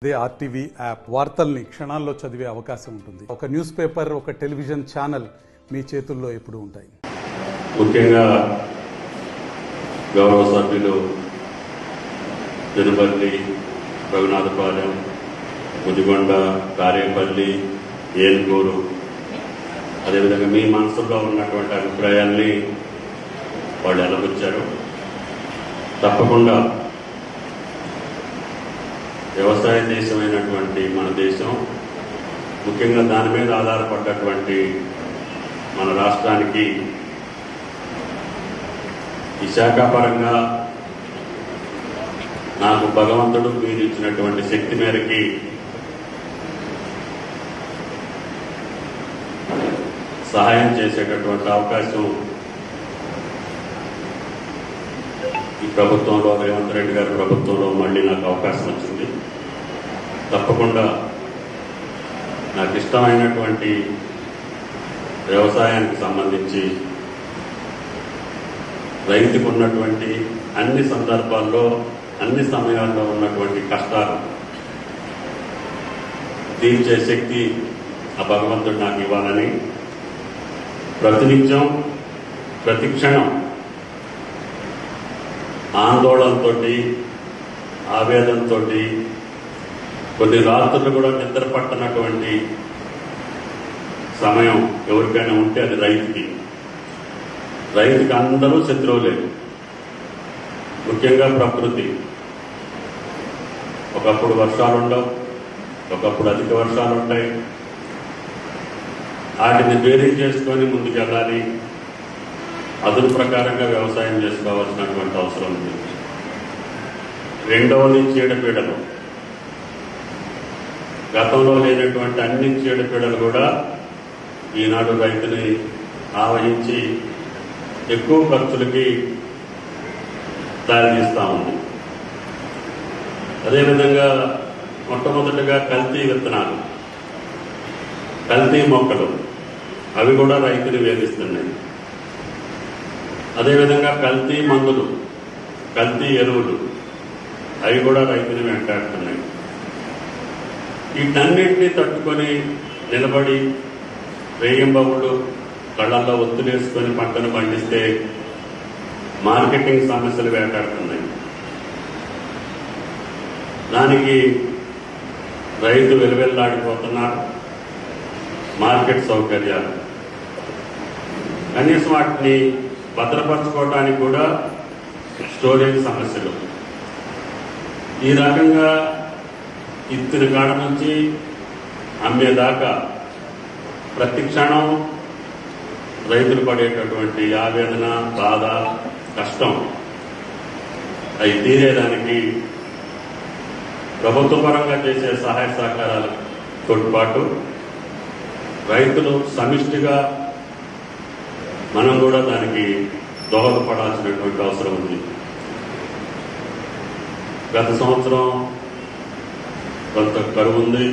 అదే RTV app వార్తల్ని క్షణాల్లో చదివే అవకాశం ఉంటుంది. ఒక న్యూస్ పేపర్, ఒక టెలివిజన్ ఛానల్ మీ చేతుల్లో ఎప్పుడూ ఉంటాయి. ముఖ్యంగా గౌరవ సభ్యులు తిరుపతి, రఘునాథపాలెం, ముదిగొండ, కారేపల్లి, ఏనుగూరు, అదేవిధంగా మీ మనసులో ఉన్నటువంటి అభిప్రాయాల్ని వాళ్ళు ఎలబుచ్చారు. తప్పకుండా వ్యవసాయ దేశమైనటువంటి మన దేశం, ముఖ్యంగా దాని మీద ఆధారపడ్డటువంటి మన రాష్ట్రానికి ఈ శాఖాపరంగా నాకు భగవంతుడు మీరు ఇచ్చినటువంటి శక్తి మేరకి సహాయం చేసేటటువంటి అవకాశం ఈ ప్రభుత్వంలో, రేవంత్ రెడ్డి గారి ప్రభుత్వంలో మళ్ళీ నాకు అవకాశం వచ్చింది. తప్పకుండా నాకు ఇష్టమైనటువంటి వ్యవసాయానికి సంబంధించి రైతుకు ఉన్నటువంటి అన్ని సందర్భాల్లో, అన్ని సమయాల్లో ఉన్నటువంటి కష్టాలు తీర్చే శక్తి ఆ భగవంతుడు నాకు ఇవ్వాలని ప్రతినిత్యం, ప్రతి క్షణం ఆందోళనతో, ఆవేదనతో, కొన్ని రాత్రులు కూడా నిద్ర పట్టనటువంటి సమయం ఎవరికైనా ఉంటే అది రైతుకి. రైతుకి అందరూ శత్రువులే. ముఖ్యంగా ప్రకృతి. ఒకప్పుడు వర్షాలు ఉండవు, ఒకప్పుడు అధిక వర్షాలు ఉంటాయి. వాటిని బేరీజ్ చేసుకొని ముందుకెళ్ళాలి. అదును ప్రకారంగా వ్యవసాయం చేసుకోవాల్సినటువంటి అవసరం ఉంది. రెండవది చీడపీడలు. గతంలో లేనటువంటి అన్ని చీడపీడలు కూడా ఈనాడు రైతుని ఆవహించి ఎక్కువ ఖర్చులకి దారితీస్తా ఉంది. అదేవిధంగా మొట్టమొదటిగా కల్తీ విత్తనాలు, కల్తీ మొక్కలు, అవి కూడా రైతుని వేధిస్తున్నాయి. అదేవిధంగా కల్తీ మందులు, కల్తీ ఎరువులు, అవి కూడా రైతుని వెంటాడుతున్నాయి. వీటన్నింటినీ తట్టుకొని నిలబడి రేయింబవుళ్ళు కళ్ళల్లో ఒత్తులేసుకొని పంటను పండిస్తే మార్కెటింగ్ సమస్యలు వేటాడుతున్నాయి. దానికి రైతు వెలువెల్లాడిపోతున్నారు. మార్కెట్ సౌకర్యాలు కనీసం వాటిని భద్రపరచుకోవడానికి కూడా స్టోరేజ్ సమస్యలు. ఈ రకంగా ఇత్తిన కాడ నుంచి అమ్మేదాకా ప్రతి క్షణం రైతులు పడేటటువంటి ఆవేదన, బాధ, కష్టం అవి తీరేదానికి ప్రభుత్వ పరంగా చేసే సహాయ సహకారాలతో పాటు రైతులు సమిష్టిగా మనం కూడా దానికి దోహదపడాల్సినటువంటి అవసరం ఉంది. గత సంవత్సరం కొంత కరువు ఉంది.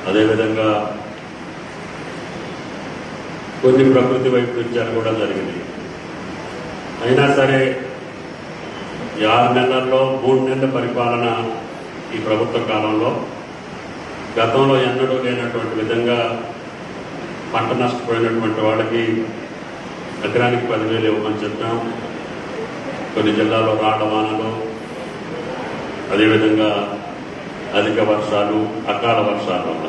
అదేవిధంగా కొన్ని ప్రకృతి వైపరీత్యాలు కూడా జరిగింది. అయినా సరే ఈ 6 నెలల్లో 3 నెలల పరిపాలన ఈ ప్రభుత్వ కాలంలో గతంలో ఎన్నడూ లేనటువంటి విధంగా పంట నష్టపోయినటువంటి వాళ్ళకి ఎకరానికి 10,000 ఇవ్వమని చెప్పాం. కొన్ని జిల్లాల్లో రాళ్లవానలు, అదేవిధంగా అధిక వర్షాలు, అకాల వర్షాల వల్ల.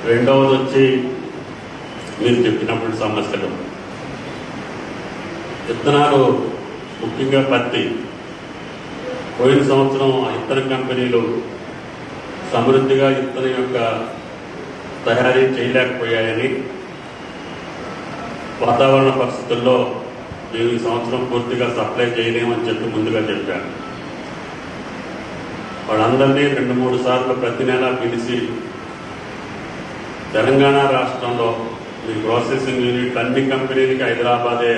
రెండవది వచ్చి మీరు చెప్పినప్పుడు సమస్యలు, విత్తనాలు, ముఖ్యంగా పత్తి. పోయిన సంవత్సరం ఇత్తన కంపెనీలు సమృద్ధిగా ఇత్తనం యొక్క తయారీ చేయలేకపోయాయని, వాతావరణ పరిస్థితుల్లో మేము ఈ సంవత్సరం పూర్తిగా సప్లై చేయలేమని చెప్పి ముందుగా చెప్పాను. వాళ్ళందరినీ 2-3 సార్లు ప్రతి నెల పిలిచి తెలంగాణ రాష్ట్రంలో మీ ప్రాసెసింగ్ యూనిట్ అన్ని కంపెనీలకి హైదరాబాదే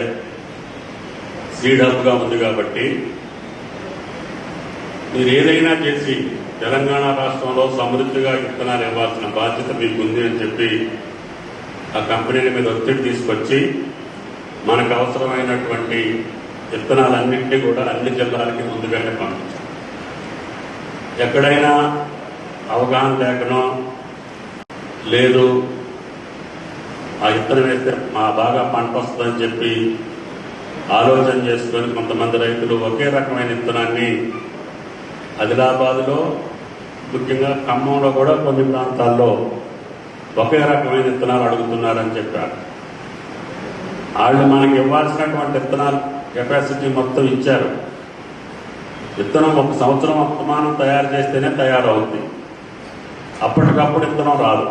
సీడ్ హబ్గా ఉంది కాబట్టి మీరు ఏదైనా చేసి తెలంగాణ రాష్ట్రంలో సమృద్ధిగా విత్తనాలు ఇవ్వాల్సిన బాధ్యత మీకు ఉంది అని చెప్పి ఆ కంపెనీల మీద ఒత్తిడి తీసుకొచ్చి మనకు అవసరమైనటువంటి విత్తనాలన్నింటినీ కూడా అన్ని జిల్లాలకి ముందుగానే పంపించాం. ఎక్కడైనా అవగాహన లేకనో లేదు ఆ విత్తనం వేస్తే బాగా పంట వస్తుందని చెప్పి ఆలోచన చేసుకొని కొంతమంది రైతులు ఒకే రకమైన విత్తనాన్ని ఆదిలాబాద్లో ముఖ్యంగా ఖమ్మంలో కూడా కొన్ని ప్రాంతాల్లో ఒకే రకమైన విత్తనాలు అడుగుతున్నారని చెప్పారు. వాళ్ళు మనకి ఇవ్వాల్సినటువంటి విత్తనాలు కెపాసిటీ మొత్తం ఇచ్చారు. విత్తనం ఒక సంవత్సరం వర్తమానం తయారు చేస్తేనే తయారవుతుంది, అప్పటికప్పుడు విత్తనం రాదు.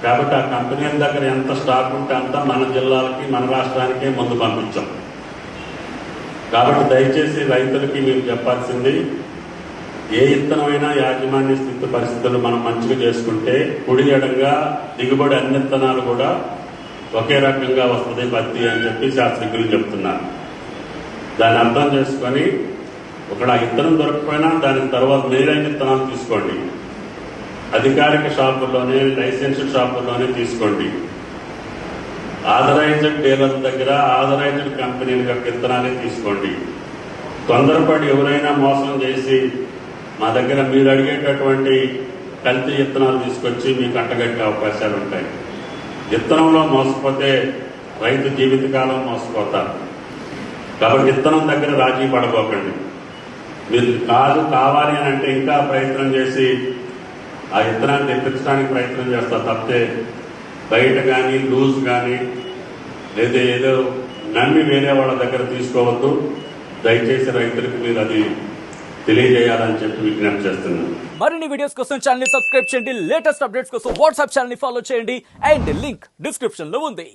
కాబట్టి ఆ కంపెనీల దగ్గర ఎంత స్టాక్ ఉంటే అంతా మన జిల్లాలకి మన రాష్ట్రానికే ముందు పంపించాం. కాబట్టి దయచేసి రైతులకి మేము చెప్పాల్సింది, ఏ విత్తనమైనా యాజమాన్య స్థితి పరిస్థితులు మనం మంచిగా చేసుకుంటే కుడి ఎడంగా దిగుబడి అన్ని విత్తనాలు కూడా ఒకే రకంగా వస్తుంది పత్తి అని చెప్పి శాస్త్రజ్ఞులు చెప్తున్నారు. దాన్ని అర్థం చేసుకొని ఒకడు ఆ విత్తనం దొరకపోయినా దాని తర్వాత మేలైన విత్తనాలు తీసుకోండి. అధికారిక షాపుల్లోనే లైసెన్స్డ్ షాపుల్లోనే తీసుకోండి. ఆథరైజ్డ్ డీలర్ల దగ్గర ఆథరైజ్డ్ కంపెనీల యొక్క విత్తనాలే తీసుకోండి. తొందరపడి ఎవరైనా మోసం చేసి మా దగ్గర మీరు అడిగేటటువంటి కల్తీ విత్తనాలు తీసుకొచ్చి మీకు అంటగట్టే అవకాశాలు ఉంటాయి. విత్తనంలో మోసపోతే రైతు జీవితకాలం మోసపోతారు. కాబట్టి విత్తనం దగ్గర రాజీ పడబోకండి. మీరు కావాలి అని అంటే ఇంకా ప్రయత్నం చేసి ఆ విత్తనాన్ని తెప్పించడానికి ప్రయత్నం చేస్తారు తప్పితే బయట కానీ లూజ్ కానీ లేదా ఏదో నమ్మి వేరే వాళ్ళ దగ్గర తీసుకోవద్దు. దయచేసి రైతులకు మీరు అది తెలియజేయాలని చెప్పి విజ్ఞప్తి చేస్తున్నాను. మరిన్ని వీడియోస్ కోసం ఛానల్ ని సబ్స్క్రైబ్ చేయండి. లేటెస్ట్ అప్డేట్స్ కోసం వాట్సాప్ ఛానల్ ని ఫాలో చేయండి. అండ్ లింక్ డిస్క్రిప్షన్ లో ఉంది.